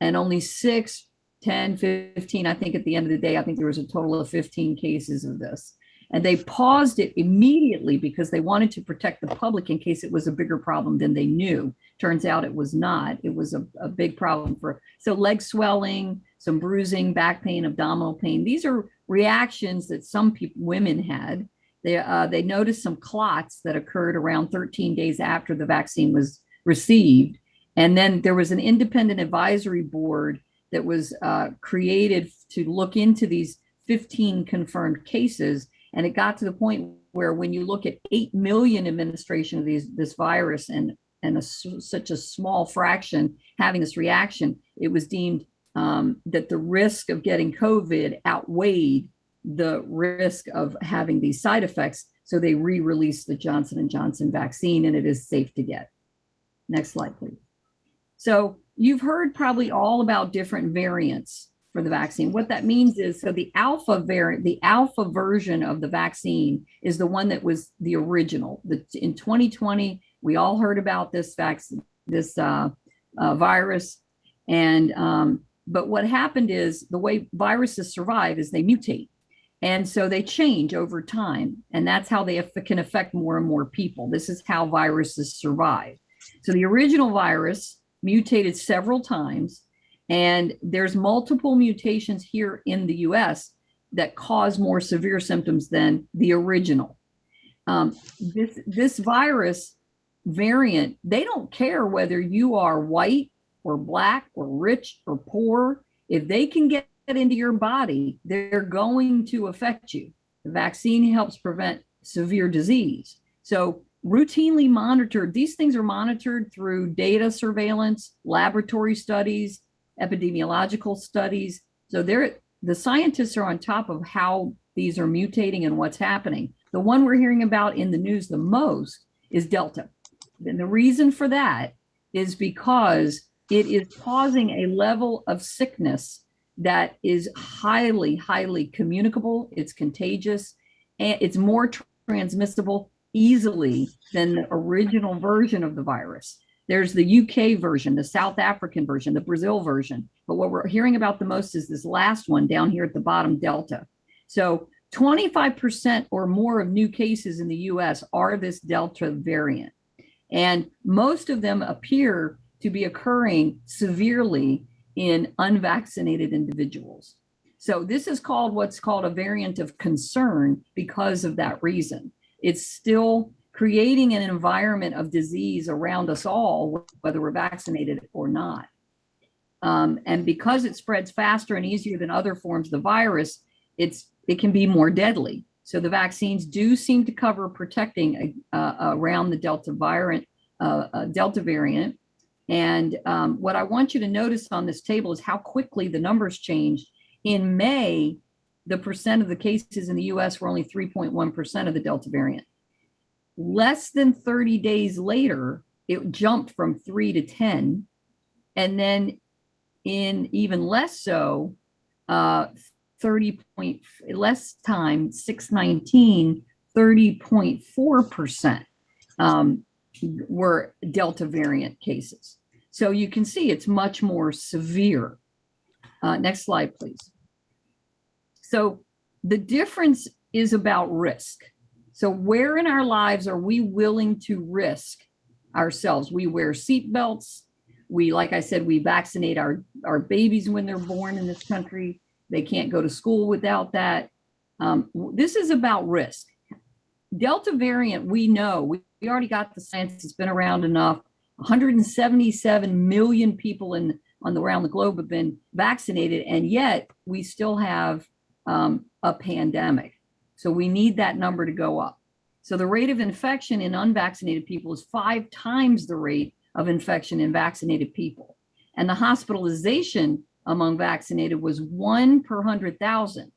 and only 6, 10, 15, I think at the end of the day, I think there was a total of 15 cases of this. And they paused it immediately because they wanted to protect the public in case it was a bigger problem than they knew. Turns out it was not. It was a big problem so leg swelling, some bruising, back pain, abdominal pain. These are reactions that some women had. They noticed some clots that occurred around 13 days after the vaccine was received. And then there was an independent advisory board that was created to look into these 15 confirmed cases. And it got to the point where when you look at 8 million administration of this virus and such a small fraction having this reaction, it was deemed that the risk of getting COVID outweighed the risk of having these side effects. So they re-released the Johnson & Johnson vaccine, and it is safe to get. Next slide, please. So you've heard probably all about different variants for the vaccine. What that means is, so the alpha variant, the alpha version of the vaccine is the one that was the original. In 2020, we all heard about this virus. And but what happened is the way viruses survive is they mutate. And so they change over time. And that's how they can affect more and more people. This is how viruses survive. So the original virus mutated several times. And there's multiple mutations here in the US that cause more severe symptoms than the original. This virus variant, they don't care whether you are white or black or rich or poor. If they can get into your body, they're going to affect you. The vaccine helps prevent severe disease. So routinely monitored, these things are monitored through data surveillance, laboratory studies, epidemiological studies. So the scientists are on top of how these are mutating and what's happening. The one we're hearing about in the news the most is Delta. And the reason for that is because it is causing a level of sickness that is highly, highly communicable. It's contagious, and it's more transmissible easily than the original version of the virus. There's the UK version, the South African version, the Brazil version. But what we're hearing about the most is this last one down here at the bottom, Delta. So 25% or more of new cases in the US are this Delta variant. And most of them appear to be occurring severely in unvaccinated individuals. So this is called what's called a variant of concern because of that reason. It's still creating an environment of disease around us all, whether we're vaccinated or not. And because it spreads faster and easier than other forms of the virus, it can be more deadly. So the vaccines do seem to cover protecting around the Delta variant. And what I want you to notice on this table is how quickly the numbers changed. In May, the percent of the cases in the US were only 3.1% of the Delta variant. Less than 30 days later, it jumped from 3 to 10. And then in even less so, 30.4% were Delta variant cases. So you can see it's much more severe. Next slide, please. So the difference is about risk. So where in our lives are we willing to risk ourselves? We wear seatbelts. Like I said, we vaccinate our babies when they're born in this country. They can't go to school without that. This is about risk. Delta variant, we know, we already got the science, it's been around enough. 177 million people around the globe have been vaccinated, and yet we still have a pandemic. So we need that number to go up. So the rate of infection in unvaccinated people is 5 times the rate of infection in vaccinated people. And the hospitalization among vaccinated was 1 per 100,000.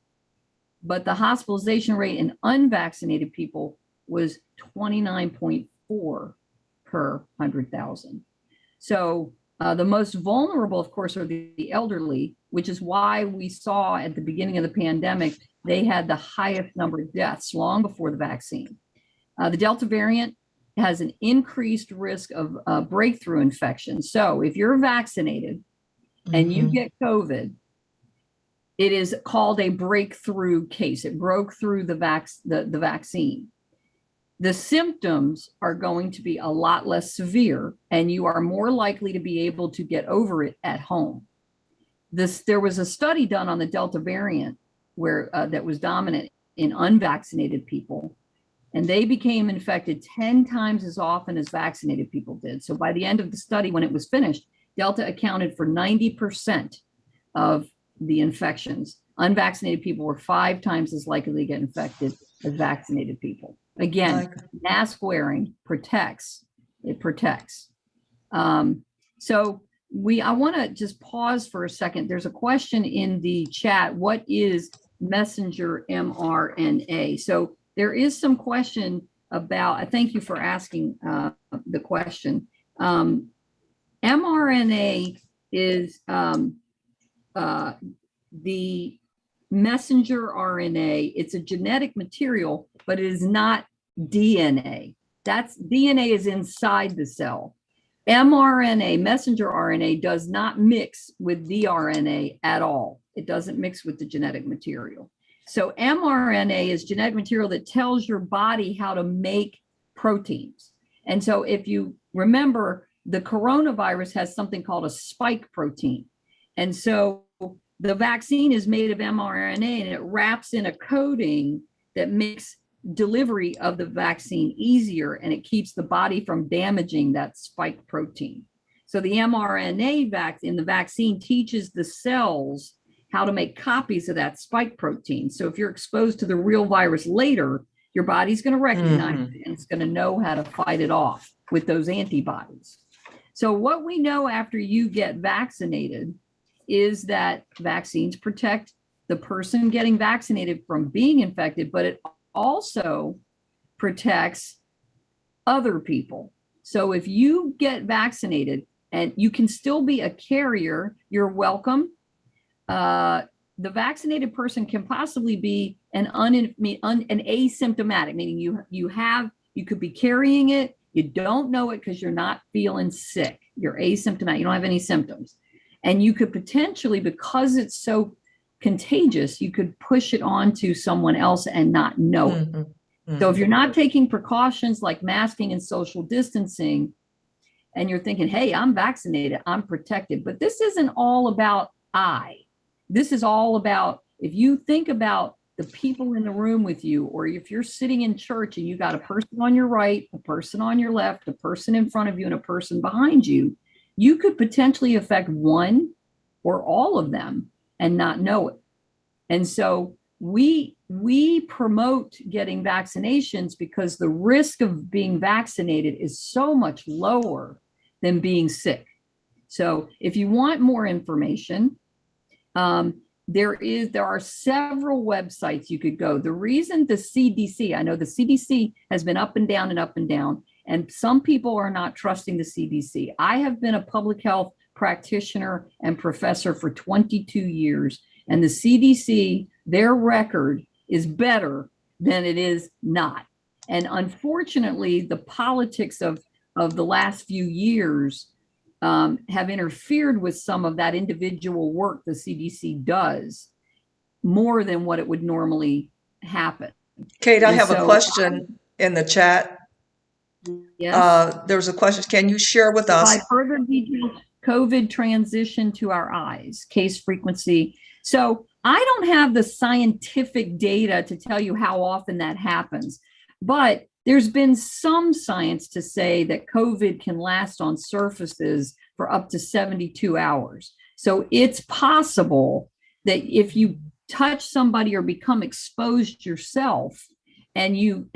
But the hospitalization rate in unvaccinated people was 29.4 per 100,000. So the most vulnerable, of course, are the elderly. which is why we saw at the beginning of the pandemic, they had the highest number of deaths long before the vaccine. The Delta variant has an increased risk of breakthrough infection. So if you're vaccinated and you get COVID, it is called a breakthrough case. It broke through the vaccine. The symptoms are going to be a lot less severe, and you are more likely to be able to get over it at home. There was a study done on the Delta variant where that was dominant in unvaccinated people, and they became infected 10 times as often as vaccinated people did. So by the end of the study, when it was finished, Delta accounted for 90% of the infections. Unvaccinated people were 5 times as likely to get infected as vaccinated people. Again, mask wearing protects. It protects. So I want to just pause for a second. There's a question in the chat. What is messenger mRNA? So there is some question about, thank you for asking the question. mRNA is the messenger RNA. It's a genetic material, but it is not DNA. DNA is inside the cell. mRNA, messenger RNA, does not mix with the RNA at all. It doesn't mix with the genetic material. So mRNA is genetic material that tells your body how to make proteins. And so if you remember, the coronavirus has something called a spike protein. And so the vaccine is made of mRNA, and it wraps in a coating that makes delivery of the vaccine easier, and it keeps the body from damaging that spike protein. So the mRNA in the vaccine teaches the cells how to make copies of that spike protein. So if you're exposed to the real virus later, your body's going to recognize it, and it's going to know how to fight it off with those antibodies. So what we know after you get vaccinated is that vaccines protect the person getting vaccinated from being infected, but it also protects other people. So if you get vaccinated and you can still be a carrier, you're welcome. The vaccinated person can possibly be an asymptomatic, meaning you could be carrying it, you don't know it because you're not feeling sick. You're asymptomatic, you don't have any symptoms. And you could potentially, because it's so contagious, you could push it on to someone else and not know it. So if you're not taking precautions like masking and social distancing, and you're thinking, hey, I'm vaccinated, I'm protected, but this isn't all about this is all about, if you think about the people in the room with you, or if you're sitting in church and you got a person on your right, a person on your left, a person in front of you, and a person behind you, you could potentially affect one or all of them and not know it. And so we promote getting vaccinations because the risk of being vaccinated is so much lower than being sick. So if you want more information, there are several websites you could go. The reason the CDC, I know the CDC has been up and down and up and down, and some people are not trusting the CDC. I have been a public health practitioner and professor for 22 years, and the CDC, their record is better than it is not. And unfortunately, the politics of the last few years have interfered with some of that individual work the CDC does more than what it would normally happen.
Kate, I have a question in the chat.
Yes.
There's a question. Can you share with us?
By further details, COVID transition to our eyes, case frequency. So I don't have the scientific data to tell you how often that happens, but there's been some science to say that COVID can last on surfaces for up to 72 hours. So it's possible that if you touch somebody or become exposed yourself and you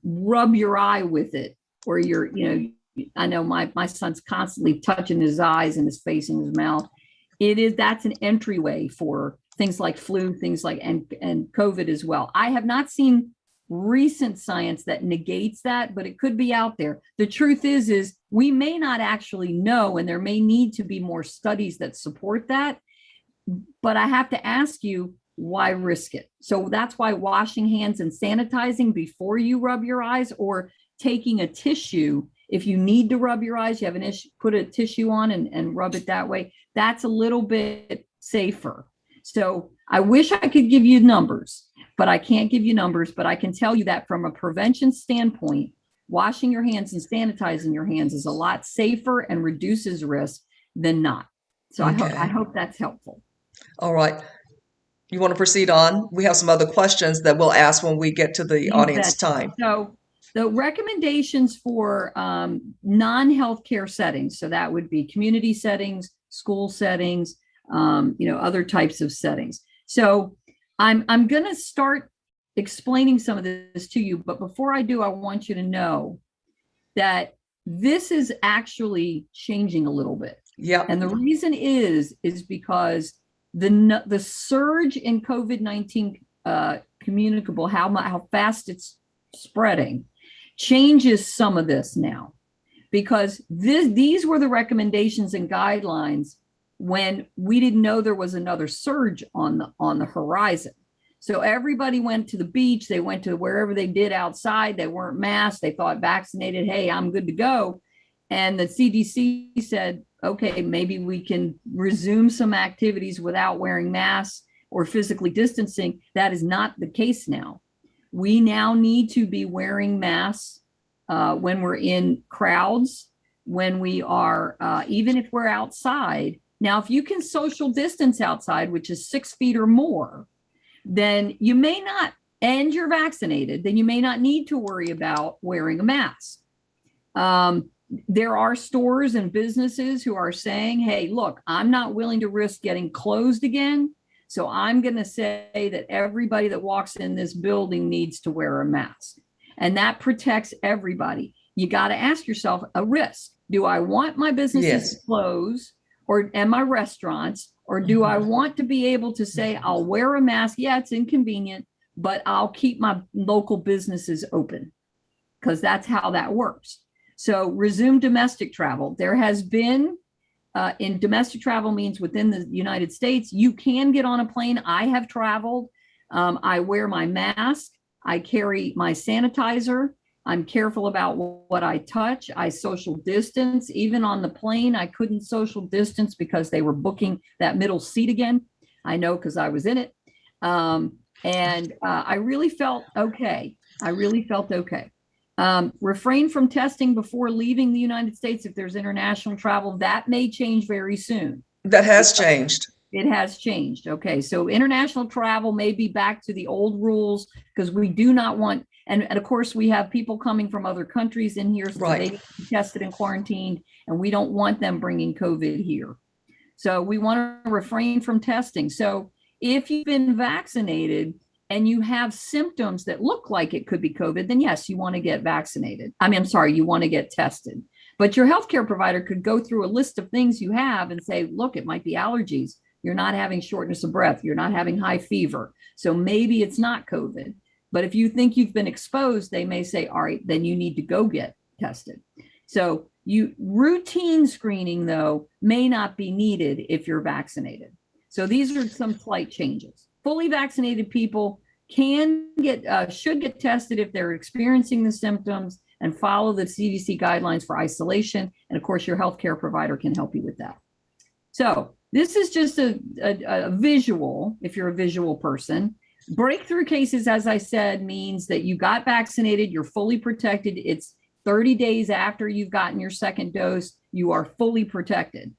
rub your eye with it, or I know my son's constantly touching his eyes and his face and his mouth. That's an entryway for things like flu, things like, and COVID as well. I have not seen recent science that negates that, but it could be out there. The truth is we may not actually know, and there may need to be more studies that support that. but I have to ask you, why risk it? So that's why washing hands and sanitizing before you rub your eyes, or taking a tissue. If you need to rub your eyes, you have an issue, put a tissue on and rub it that way. That's a little bit safer. So I wish I could give you numbers, but I can't give you numbers, but I can tell you that from a prevention standpoint, washing your hands and sanitizing your hands is a lot safer and reduces risk than not. So
Okay.
I hope that's helpful.
All right. You want to proceed on? We have some other questions that we'll ask when we get to the
You
audience
betcha.
time.
So the recommendations for non-healthcare settings, so that would be community settings, school settings, other types of settings. So I'm going to start explaining some of this to you, but before I do, I want you to know that this is actually changing a little bit.
Yeah.
And the reason is because the surge in COVID-19 communicable, how fast it's spreading, changes some of this now, because these were the recommendations and guidelines when we didn't know there was another surge on the horizon. So everybody went to the beach, they went to wherever they did outside, they weren't masked, they thought vaccinated, hey, I'm good to go. And the CDC said, okay, maybe we can resume some activities without wearing masks or physically distancing. That is not the case now. We now need to be wearing masks when we're in crowds, when we are, even if we're outside. Now, if you can social distance outside, which is 6 feet or more, then you may not, and you're vaccinated, then you may not need to worry about wearing a mask. There are stores and businesses who are saying, hey, look, I'm not willing to risk getting closed again. So I'm going to say that everybody that walks in this building needs to wear a mask. And that protects everybody. You got to ask yourself a risk. Do I want my businesses to close, and my restaurants, or do I want to be able to say, I'll wear a mask? Yeah, it's inconvenient, but I'll keep my local businesses open, because that's how that works. So resume domestic travel. There has been, in domestic travel means within the United States, you can get on a plane. I have traveled. I wear my mask. I carry my sanitizer. I'm careful about what I touch. I social distance. Even on the plane, I couldn't social distance because they were booking that middle seat again. I know because I was in it. I really felt okay. Refrain from testing before leaving the United States if there's international travel. That may change very soon.
That has changed.
It has changed. Okay, so international travel may be back to the old rules, because we do not want, and of course we have people coming from other countries in here, so they need to be tested and quarantined, and we don't want them bringing COVID here. So we want to refrain from testing. So if you've been vaccinated and you have symptoms that look like it could be COVID, then yes, you want to get vaccinated. You want to get tested. But your healthcare provider could go through a list of things you have and say, look, it might be allergies. You're not having shortness of breath. You're not having high fever. So maybe it's not COVID. But if you think you've been exposed, they may say, all right, then you need to go get tested. So routine screening, though, may not be needed if you're vaccinated. So these are some slight changes. Fully vaccinated people should get tested if they're experiencing the symptoms, and follow the CDC guidelines for isolation. And of course, your healthcare provider can help you with that. So this is just a visual, if you're a visual person. Breakthrough cases, as I said, means that you got vaccinated, you're fully protected. It's 30 days after you've gotten your second dose, you are fully protected,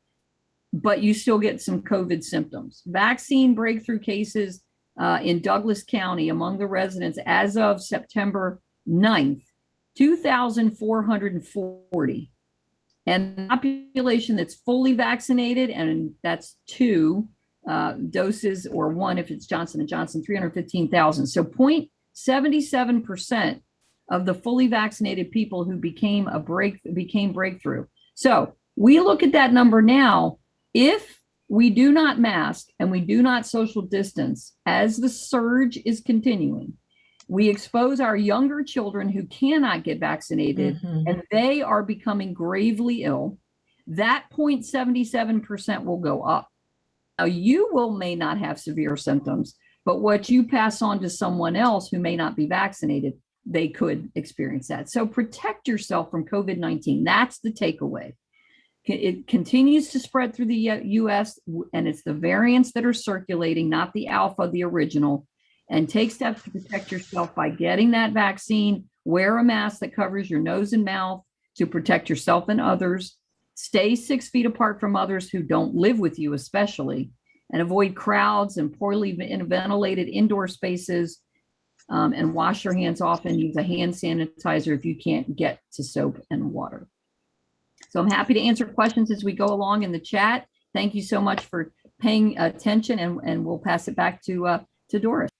but you still get some COVID symptoms. Vaccine breakthrough cases in Douglas County among the residents as of September 9th, 2,440. And the population that's fully vaccinated, and that's 2 doses, or 1 if it's Johnson & Johnson, 315,000. So 0.77% of the fully vaccinated people who became breakthrough. So we look at that number now. If we do not mask and we do not social distance as the surge is continuing, we expose our younger children who cannot get vaccinated, and they are becoming gravely ill. That 0.77% will go up. Now, you may not have severe symptoms, but what you pass on to someone else who may not be vaccinated, they could experience that. So protect yourself from COVID-19. That's the takeaway. It continues to spread through the US, and it's the variants that are circulating, not the alpha, the original. And take steps to protect yourself by getting that vaccine. Wear a mask that covers your nose and mouth to protect yourself and others. Stay 6 feet apart from others who don't live with you, especially, and avoid crowds and poorly ventilated indoor spaces. And wash your hands often. Use a hand sanitizer if you can't get to soap and water. So I'm happy to answer questions as we go along in the chat. Thank you so much for paying attention, and we'll pass it back to Doris.